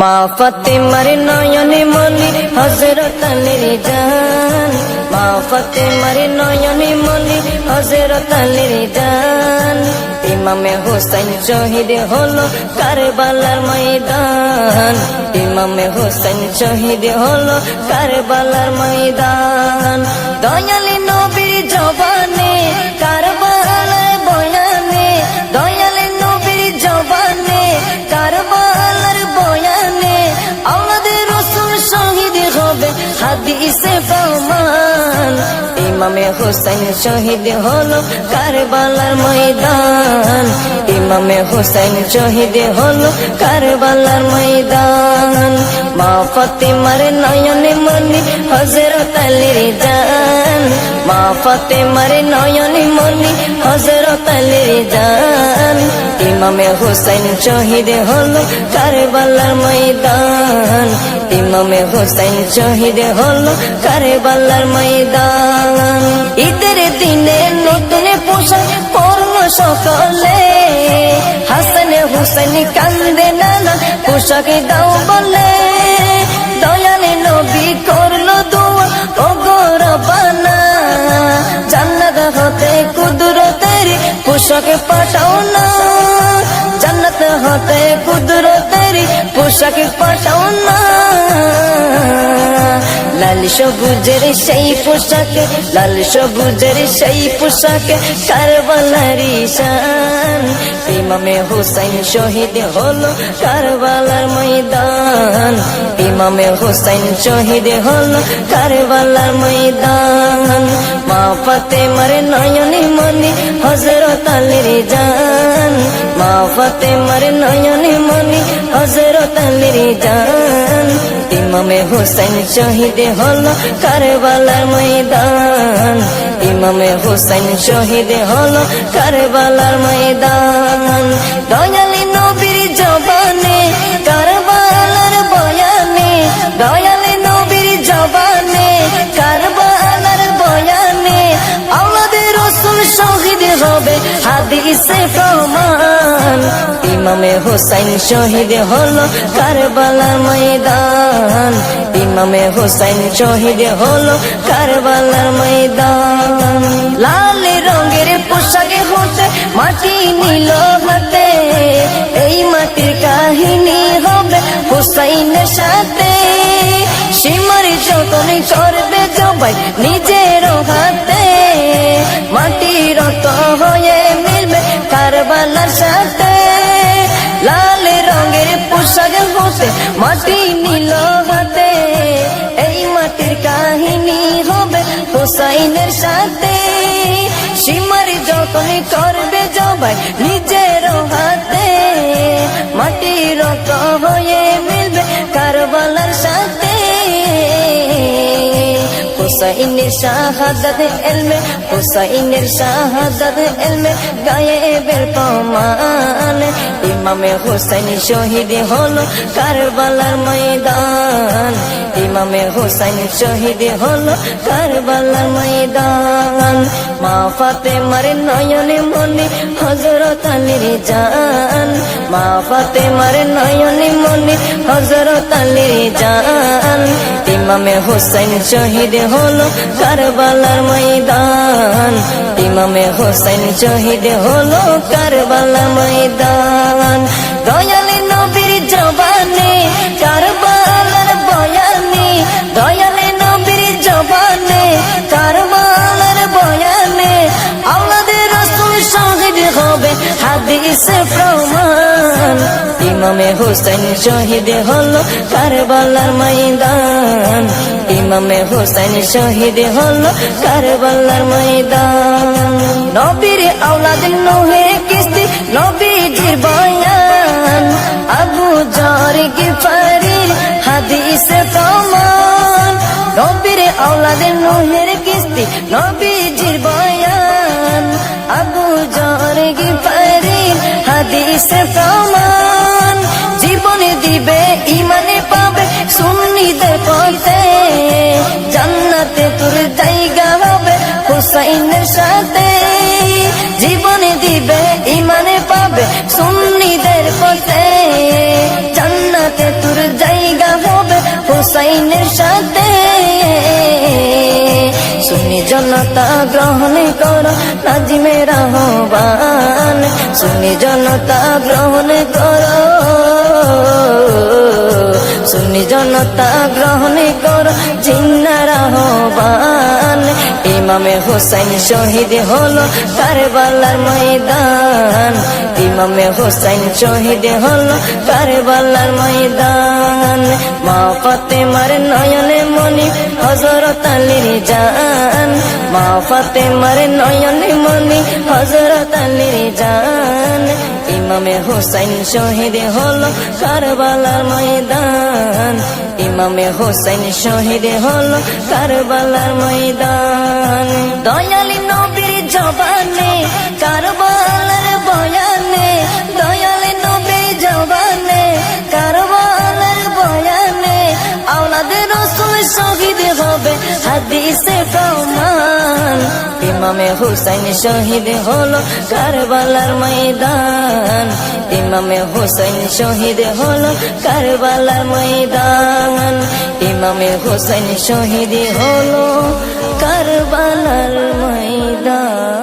মা ফাতেমার নয়নে মনি হযরত আলীর জান, মা ফাতেমার নয়নে মনি হযরত আলীর জান। ইমামে হোসেন শহীদ হলো কারবালার ময়দান, ইমামে হোসেন শহীদ হলো কারবালার ময়দান। দয়ালি নবীর জবানে কারবালার বয়ানে, দয়ালি নবীর জবানে কারবালার বয়ানে আমাদের রাসূল শহীদ হবে হাদিসে প্রমাণ। ইমামে হোসেন শহীদ হলো কারবালার ময়দান, ইমামে হোসেন শহীদ হলো কারবালার ময়দান। মা ফাতেমার নয়নে মনি হযরত আলীর জান, মা ফাতেমার নয়নে মনি হযরত আলীর জান। ইমামে হোসেন শহীদ হলো কারবালার ময়দান, ইমামে হোসেন শহীদ হলো কারবালার ময়দান। ঈদের দিনে নতুন পোশাক পরলো সকলে, হাসান হুসেন কান্দে নানা পোশাক দাও বলে। দয়ালে নবী করলো দোয়া ও গো রব্বানা, জান্নাত হতে কুদরতের পোশাক পাঠাও না, জান্নাত হতে কুদরতের পোশাক পাঠাও না। লাল সবুজের সেই পোশাকে, লাল সবুজের সেই পোশাকে কারবালার শান। ইমামে হোসেন শহীদ হলো কারবালার ময়দান, ইমামে হোসেন শহীদ হলো কারবালার ময়দান। মা ফাতেমার নয়নে মনি হযরত আলীর জান, মা ফাতেমার নয়নে মনি হযরত আলীর জান। ইমামে হোসেন শহীদ হলো কারবালার ময়দান, ইমামে হোসেন শহীদ হলো কারবালার ময়দান। দয়ালি নবীর জবানে কারবালার বয়ানে, দয়ালি নবীর জবানে কারবালার বয়ানে আমাদের রাসূল শহীদ হবে হাদিসে প্রমাণ। ইমামে হোসেন শহীদ হলো কারবালার ময়দান, ইমামে হোসেন শহীদ হলো কারবালার ময়দান। লাল রঙের পোশাকে হতে মাটি নিল হাতে, এই মাটির কাহিনী হবে হুসাইনের সাথে। সীমার যতন করবে জবাই নিজের হাতে, মাটি রক্ত হয়ে মিলবে কারবালার সাথে। লাল রঙের পোশাক হতে মাটি নিল হাতে, এই মাটির কাহিনী হবে হুসাইনের সাথে। সীমার যতন করবে জবাই নিজের হাতে, মাটি রক্ত হয়ে মিলবে কারবালার সাথে। হুসাইনের শাহাদাত ইলমে, হুসাইনের শাহাদাত ইলমে গায়েবের প্রমাণ। ইমামে হোসেন শহীদ হলো কারবালার ময়দান, ইমামে হোসেন শহীদ হলো কারবালার ময়দান। মা ফাতেমার নয়নে মনি হযরত আলীর জান, মা ফাতেমার নয়নে মনি হযরত আলীর জান। ইমামে হোসেন শহীদ হলো কারবালার ময়দান, ইমামে হোসেন শহীদ হলো কারবালার ময়দান। দয়ালি নবীর জবানে কারবালার বয়ানে, দয়ালি নবীর জবানে কারবালার বয়ানে আমাদের রাসূল শহীদ হবে হাদিসে প্রমাণ। ইমামে হোসেন শহীদ হলো কারবালার ময়দান, ইমামে হোসেন শহীদ হলো কারবালার ময়দান। নবীর আওলাদ নূহে কিস্তি নবীজির বয়ান, আবু যর গিফারির হাদিসে প্রমাণ। নবীর আওলাদ নূহের কিস্তি নবীজির বয়ান, আবু যর গিফারির হাদিসে প্রমাণ। জীবন দিবে ইমানে পাবে সুন্নিদের পথে, জান্নাতে তোর জায়গা হবে হুসাইনের সাথে। জীবন দিবে ইমানে পাবে সুন্নিদের পথে, জান্নাতে তোর হুসাইনের সাথে সুন্নি জনতা গ্রহণ করো নাজিমের আহ্বান সুন্নি জনতা গ্রহণ করো সুন্নি জনতা গ্রহণ করো জিন্নার আহ্বান ইমামে হুসাইন শহীদ হলো কারবালার ময়দান ইমামে হুসাইন শহীদ হলো কারবালার ময়দান মা ফাতেমার নয়নে মনি হযরত আলীর জান মা ফাতেমার নয়নে মনি হযরত আলীর জান ইমামে হুসাইন শহীদ হলো কারবালার ময়দান ইমামে হুসাইন শহীদ হলো কারবালার ময়দান দয়ালি নবীর জবানে কারবালার বয়ানে দয়ালি নবীর জবানে কারবালার বয়ানে আওলাদে রাসূল শহীদ হবে হাদিসে প্রমাণ ইমামে হুসাইন শহীদ হলো কারবালার ময়দান ইমামে হুসাইন শহীদ হলো কারবালার ময়দান ইমামে হুসাইন শহীদ হলো কারবালার ময়দান।